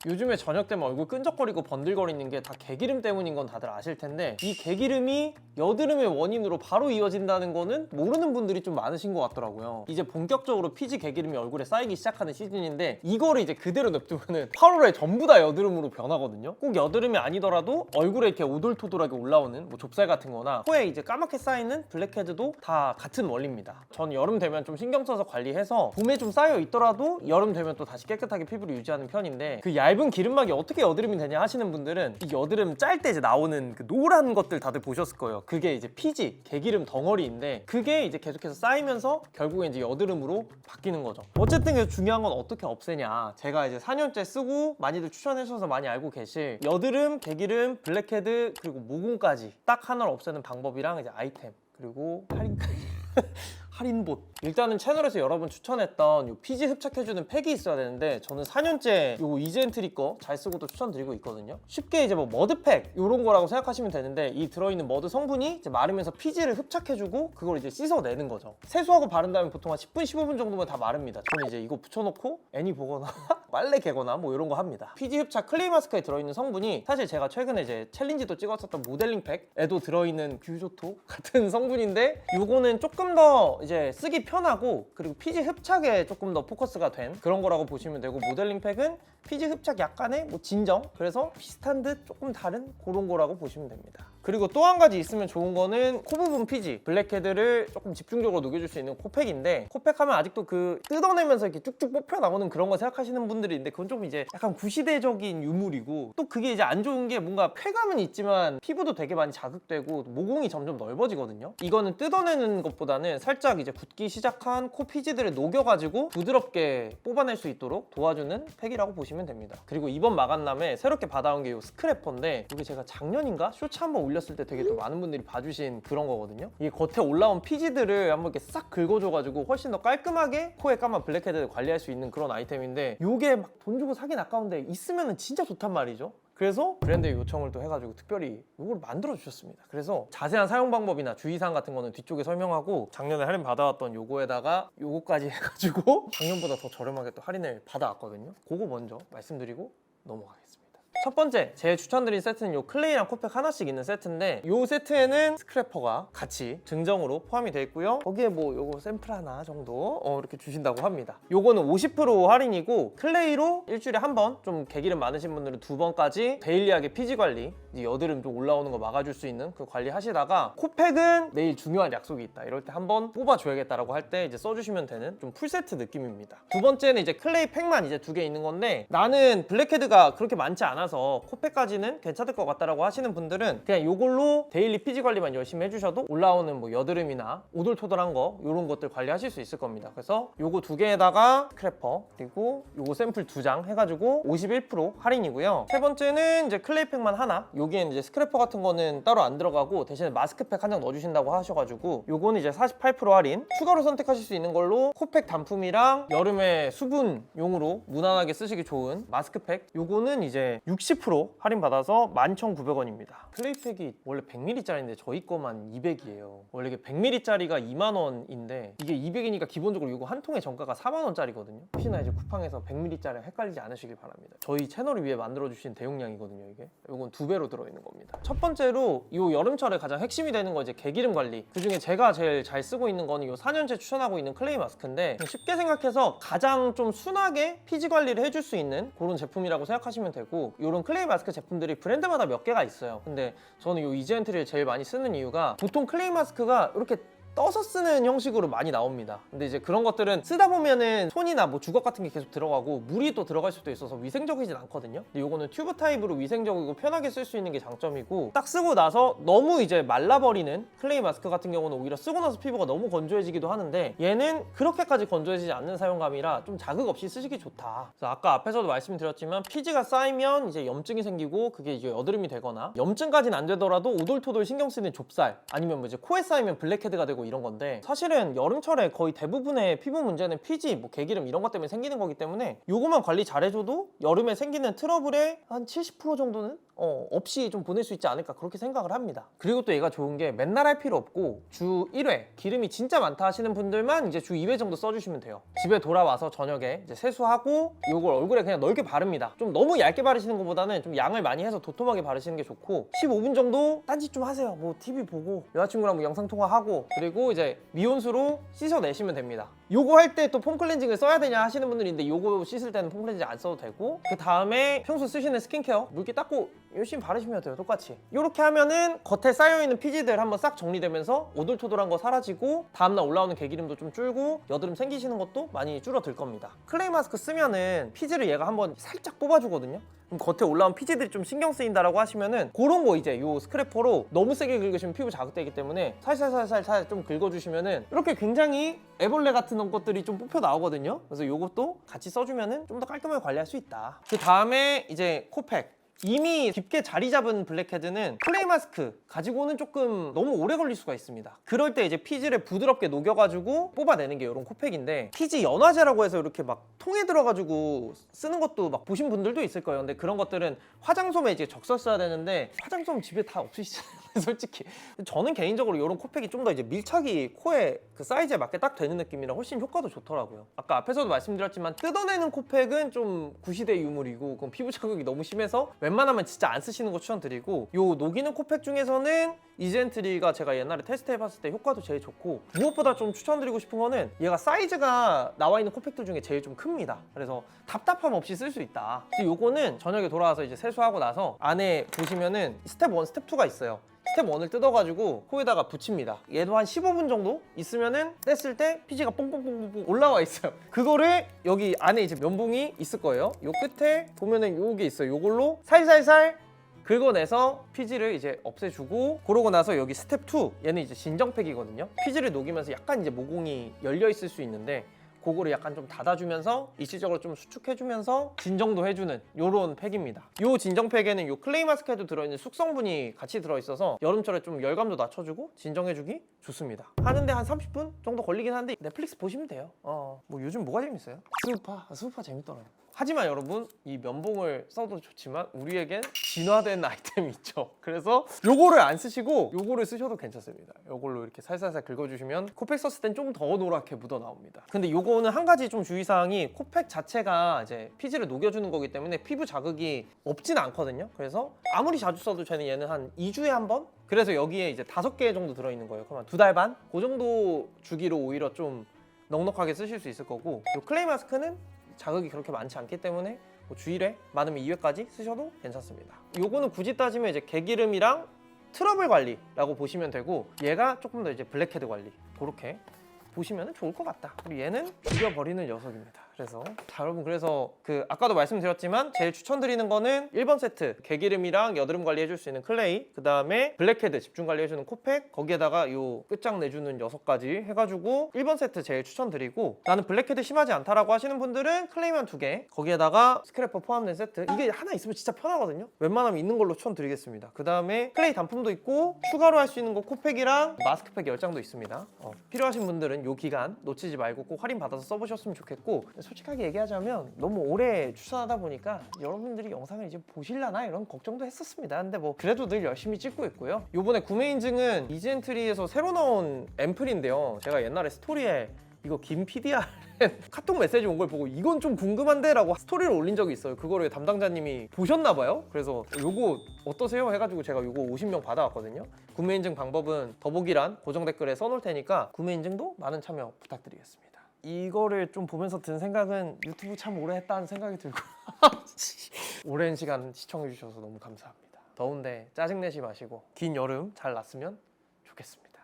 요즘에 저녁 되면 얼굴 끈적거리고 번들거리는 게 다 개기름 때문인 건 다들 아실 텐데, 이 개기름이 여드름의 원인으로 바로 이어진다는 거는 모르는 분들이 좀 많으신 것 같더라고요. 이제 본격적으로 피지 개기름이 얼굴에 쌓이기 시작하는 시즌인데, 이거를 이제 그대로 냅두면은 8월에 전부 다 여드름으로 변하거든요. 꼭 여드름이 아니더라도 얼굴에 이렇게 오돌토돌하게 올라오는 뭐 좁쌀 같은 거나 코에 이제 까맣게 쌓이는 블랙헤드도 다 같은 원리입니다. 전 여름 되면 좀 신경 써서 관리해서 봄에 좀 쌓여 있더라도 여름 되면 또 다시 깨끗하게 피부를 유지하는 편인데, 그 얇은 기름막이 어떻게 여드름이 되냐 하시는 분들은 이 여드름 짤 때 이제 나오는 그 노란 것들 다들 보셨을 거예요. 그게 이제 피지, 개기름 덩어리인데, 그게 이제 계속해서 쌓이면서 결국에 이제 여드름으로 바뀌는 거죠. 어쨌든 그래서 중요한 건 어떻게 없애냐. 제가 이제 4년째 쓰고 많이들 추천해 주셔서 많이 알고 계실 여드름, 개기름, 블랙헤드, 그리고 모공까지 딱 하나로 없애는 방법이랑 이제 아이템, 그리고 할인봇. 일단은 채널에서 여러 번 추천했던 요 피지 흡착해주는 팩이 있어야 되는데, 저는 4년째 요 이즈엔트리 거 잘 쓰고 또 추천드리고 있거든요. 쉽게 이제 뭐 머드팩 요런 거라고 생각하시면 되는데, 이 들어있는 머드 성분이 이제 마르면서 피지를 흡착해주고 그걸 이제 씻어내는 거죠. 세수하고 바른 다음에 보통 한 10분, 15분 정도면 다 마릅니다. 저는 이제 이거 붙여놓고 애니 보거나 빨래 개거나 뭐 이런 거 합니다. 피지 흡착 클레이 마스크에 들어있는 성분이 사실 제가 최근에 이제 챌린지도 찍었었던 모델링 팩에도 들어있는 뷰조토 같은 성분인데, 요거는 조금 더 이제 쓰기 편하고, 그리고 피지 흡착에 조금 더 포커스가 된 그런 거라고 보시면 되고, 모델링 팩은 피지 흡착 약간의 뭐 진정, 그래서 비슷한 듯 조금 다른 그런 거라고 보시면 됩니다. 그리고 또 한 가지 있으면 좋은 거는 코 부분 피지, 블랙헤드를 조금 집중적으로 녹여줄 수 있는 코팩인데, 코팩 하면 아직도 그 뜯어내면서 이렇게 쭉쭉 뽑혀 나오는 그런 거 생각하시는 분들이 있는데, 그건 좀 이제 약간 구시대적인 유물이고, 또 그게 이제 안 좋은 게 뭔가 쾌감은 있지만 피부도 되게 많이 자극되고 모공이 점점 넓어지거든요. 이거는 뜯어내는 것보다는 살짝 이제 굳기 시작한 코 피지들을 녹여가지고 부드럽게 뽑아낼 수 있도록 도와주는 팩이라고 보시면 됩니다. 그리고 이번 마감남에 새롭게 받아온 게 이 스크래퍼인데, 이게 제가 작년인가 쇼츠 한번 올렸을 때 되게 또 많은 분들이 봐주신 그런 거거든요. 이게 겉에 올라온 피지들을 한번 이렇게 싹 긁어줘가지고 훨씬 더 깔끔하게 코에 까만 블랙헤드를 관리할 수 있는 그런 아이템인데, 요게 막 돈 주고 사긴 아까운데 있으면 진짜 좋단 말이죠. 그래서 브랜드에 요청을 또 해가지고 특별히 이걸 만들어 주셨습니다. 그래서 자세한 사용 방법이나 주의사항 같은 거는 뒤쪽에 설명하고, 작년에 할인 받아왔던 요거에다가 요거까지 해가지고 작년보다 더 저렴하게 또 할인을 받아왔거든요. 그거 먼저 말씀드리고 넘어가겠습니다. 첫 번째, 제 추천드린 세트는 요 클레이랑 코팩 하나씩 있는 세트인데, 요 세트에는 스크래퍼가 같이 증정으로 포함이 되어 있고요. 거기에 뭐 요거 샘플 하나 정도 이렇게 주신다고 합니다. 요거는 50% 할인이고, 클레이로 일주일에 한 번, 좀 개기름 많으신 분들은 2번까지 데일리하게 피지 관리, 여드름 좀 올라오는 거 막아줄 수 있는 그 관리 하시다가, 코팩은 내일 중요한 약속이 있다, 이럴 때 한번 뽑아줘야겠다라고 할 때 이제 써주시면 되는 좀 풀세트 느낌입니다. 두 번째는 이제 클레이 팩만 이제 2개 있는 건데, 나는 블랙헤드가 그렇게 많지 않아서 코팩까지는 괜찮을 것 같다라고 하시는 분들은 그냥 이걸로 데일리 피지 관리만 열심히 해주셔도 올라오는 뭐 여드름이나 오돌토돌한 거, 이런 것들 관리하실 수 있을 겁니다. 그래서 요거 2개에다가 스크래퍼, 그리고 요거 샘플 2장 해가지고 51% 할인이고요. 세 번째는 이제 클레이 팩만 하나, 여기엔 이제 스크래퍼 같은 거는 따로 안 들어가고 대신에 마스크팩 한 장 넣어주신다고 하셔가지고 요거는 이제 48% 할인, 추가로 선택하실 수 있는 걸로 코팩 단품이랑 여름에 수분용으로 무난하게 쓰시기 좋은 마스크팩, 요거는 이제 60% 할인 받아서 11,900원입니다. 클레이팩이 원래 100ml짜리인데 저희 거만 200이에요. 원래 이게 100ml짜리가 2만원인데 이게 200이니까 기본적으로 이거 한 통의 정가가 4만원짜리거든요. 혹시나 이제 쿠팡에서 100ml짜리 헷갈리지 않으시길 바랍니다. 저희 채널을 위해 만들어주신 대용량이거든요. 이게 이건 2배로 들어있는 겁니다. 첫 번째로 이 여름철에 가장 핵심이 되는 거 이제 개기름 관리. 그중에 제가 제일 잘 쓰고 있는 거는 이 4년째 추천하고 있는 클레이 마스크인데, 쉽게 생각해서 가장 좀 순하게 피지 관리를 해줄 수 있는 그런 제품이라고 생각하시면 되고, 이런 클레이 마스크 제품들이 브랜드마다 몇 개가 있어요. 근데 저는 이 이즈엔트리를 제일 많이 쓰는 이유가, 보통 클레이 마스크가 이렇게 떠서 쓰는 형식으로 많이 나옵니다. 근데 이제 그런 것들은 쓰다 보면은 손이나 뭐 주걱 같은 게 계속 들어가고 물이 또 들어갈 수도 있어서 위생적이진 않거든요. 근데 이거는 튜브 타입으로 위생적이고 편하게 쓸 수 있는 게 장점이고, 딱 쓰고 나서 너무 이제 말라버리는 클레이 마스크 같은 경우는 오히려 쓰고 나서 피부가 너무 건조해지기도 하는데, 얘는 그렇게까지 건조해지지 않는 사용감이라 좀 자극 없이 쓰시기 좋다. 그래서 아까 앞에서도 말씀드렸지만, 피지가 쌓이면 이제 염증이 생기고 그게 이제 여드름이 되거나, 염증까지는 안 되더라도 오돌토돌 신경 쓰이는 좁쌀, 아니면 뭐 이제 코에 쌓이면 블랙헤드가 되고 이런 건데, 사실은 여름철에 거의 대부분의 피부 문제는 피지, 뭐 개기름 이런 것 때문에 생기는 거기 때문에 요거만 관리 잘해줘도 여름에 생기는 트러블의 한 70% 정도는 없이 좀 보낼 수 있지 않을까 그렇게 생각을 합니다. 그리고 또 얘가 좋은 게 맨날 할 필요 없고 주 1회 기름이 진짜 많다 하시는 분들만 이제 주 2회 정도 써주시면 돼요. 집에 돌아와서 저녁에 이제 세수하고 요걸 얼굴에 그냥 넓게 바릅니다. 좀 너무 얇게 바르시는 것보다는 좀 양을 많이 해서 도톰하게 바르시는 게 좋고 15분 정도 딴짓 좀 하세요. 뭐 TV 보고 여자친구랑 뭐 영상 통화하고 그리고 이제 미온수로 씻어내시면 됩니다. 요거 할 때 또 폼 클렌징을 써야 되냐 하시는 분들이 있는데 요거 씻을 때는 폼 클렌징 안 써도 되고 그 다음에 평소 쓰시는 스킨케어 물기 닦고 열심히 바르시면 돼요. 똑같이 이렇게 하면은 겉에 쌓여있는 피지들 한번 싹 정리되면서 오돌토돌한 거 사라지고 다음날 올라오는 개기름도 좀 줄고 여드름 생기시는 것도 많이 줄어들 겁니다. 클레이 마스크 쓰면은 피지를 얘가 한번 살짝 뽑아주거든요. 그럼 겉에 올라온 피지들이 좀 신경 쓰인다라고 하시면은 그런 거 이제 요 스크래퍼로 너무 세게 긁으시면 피부 자극되기 때문에 살살살살 좀 긁어주시면은 이렇게 굉장히 애벌레 같은 것들이 좀 뽑혀 나오거든요. 그래서 요것도 같이 써주면은 좀 더 깔끔하게 관리할 수 있다. 그 다음에 이제 코팩. 이미 깊게 자리 잡은 블랙헤드는 클레이 마스크 가지고는 조금 너무 오래 걸릴 수가 있습니다. 그럴 때 이제 피지를 부드럽게 녹여가지고 뽑아내는 게 이런 코팩인데 피지 연화제라고 해서 이렇게 막 통에 들어가지고 쓰는 것도 막 보신 분들도 있을 거예요. 근데 그런 것들은 화장솜에 이제 적셔 써야 되는데 화장솜 집에 다 없으시잖아요. 솔직히 저는 개인적으로 이런 코팩이 좀 더 이제 밀착이 코에 그 사이즈에 맞게 딱 되는 느낌이라 훨씬 효과도 좋더라고요. 아까 앞에서도 말씀드렸지만 뜯어내는 코팩은 좀 구시대 유물이고 그건 피부 자극이 너무 심해서 웬만하면 진짜 안 쓰시는 거 추천드리고 요 녹이는 코팩 중에서는 이젠트리가 제가 옛날에 테스트 해봤을 때 효과도 제일 좋고 무엇보다 좀 추천드리고 싶은 거는 얘가 사이즈가 나와 있는 코팩들 중에 제일 좀 큽니다. 그래서 답답함 없이 쓸 수 있다. 그래서 요거는 저녁에 돌아와서 이제 세수하고 나서 안에 보시면은 스텝 1, 스텝 2가 있어요. 스텝 1을 뜯어가지고 코에다가 붙입니다. 얘도 한 15분 정도 있으면은 뗐을 때 피지가 뽕뽕뽕뽕 올라와 있어요. 그거를 여기 안에 이제 면봉이 있을 거예요. 요 끝에 보면은 요게 있어요. 요걸로 살살살 긁어내서 피지를 이제 없애주고 그러고 나서 여기 스텝 2 얘는 이제 진정팩이거든요. 피지를 녹이면서 약간 이제 모공이 열려 있을 수 있는데 그거를 약간 좀 닫아주면서 일시적으로 좀 수축해주면서 진정도 해주는 요런 팩입니다. 요 진정팩에는 요 클레이 마스크에도 들어있는 숙성분이 같이 들어있어서 여름철에 좀 열감도 낮춰주고 진정해주기 좋습니다. 하는데 한 30분 정도 걸리긴 한데 넷플릭스 보시면 돼요. 뭐 요즘 뭐가 재밌어요? 스우파 재밌더라고요. 하지만 여러분 이 면봉을 써도 좋지만 우리에겐 진화된 아이템이 있죠. 그래서 요거를 안 쓰시고 요거를 쓰셔도 괜찮습니다. 요걸로 이렇게 살살살 긁어주시면 코팩 썼을 땐 좀 더 노랗게 묻어 나옵니다. 근데 요거는 한 가지 좀 주의사항이 코팩 자체가 이제 피지를 녹여주는 거기 때문에 피부 자극이 없진 않거든요. 그래서 아무리 자주 써도 저는 얘는 한 2주에 한 번? 그래서 여기에 이제 5개 정도 들어있는 거예요. 그러면 2달 반? 그 정도 주기로 오히려 좀 넉넉하게 쓰실 수 있을 거고 요 클레이 마스크는 자극이 그렇게 많지 않기 때문에 뭐 주일에 많으면 2회까지 쓰셔도 괜찮습니다. 요거는 굳이 따지면 이제 개기름이랑 트러블 관리라고 보시면 되고 얘가 조금 더 이제 블랙헤드 관리 그렇게 보시면 좋을 것 같다. 그리고 얘는 죽여버리는 녀석입니다. 그래서 자 여러분 그래서 그 아까도 말씀드렸지만 제일 추천드리는 거는 1번 세트 개기름이랑 여드름 관리해줄 수 있는 클레이 그 다음에 블랙헤드 집중 관리해주는 코팩 거기에다가 요 끝장 내주는 6가지 해가지고 1번 세트 제일 추천드리고 나는 블랙헤드 심하지 않다라고 하시는 분들은 클레이만 2개 거기에다가 스크래퍼 포함된 세트 이게 하나 있으면 진짜 편하거든요. 웬만하면 있는 걸로 추천드리겠습니다. 그 다음에 클레이 단품도 있고 추가로 할 수 있는 거 코팩이랑 마스크팩 10장도 있습니다. 필요하신 분들은 요 기간 놓치지 말고 꼭 할인 받아서 써보셨으면 좋겠고 솔직하게 얘기하자면 너무 오래 추천하다 보니까 여러분들이 영상을 이제 보실라나 이런 걱정도 했었습니다. 근데 뭐 그래도 늘 열심히 찍고 있고요. 요번에 구매 인증은 이젠트리에서 새로 나온 앰플인데요. 제가 옛날에 스토리에 이거 김 PDR 카톡 메시지 온 걸 보고 이건 좀 궁금한데 라고 스토리를 올린 적이 있어요. 그거를 담당자님이 보셨나 봐요. 그래서 요거 어떠세요? 해가지고 제가 요거 50명 받아왔거든요. 구매 인증 방법은 더보기란 고정 댓글에 써놓을 테니까 구매 인증도 많은 참여 부탁드리겠습니다. 이거를 좀 보면서 든 생각은 유튜브 참 오래 했다는 생각이 들고 오랜 시간 시청해 주셔서 너무 감사합니다. 더운데 짜증내지 마시고 긴 여름 잘 났으면 좋겠습니다.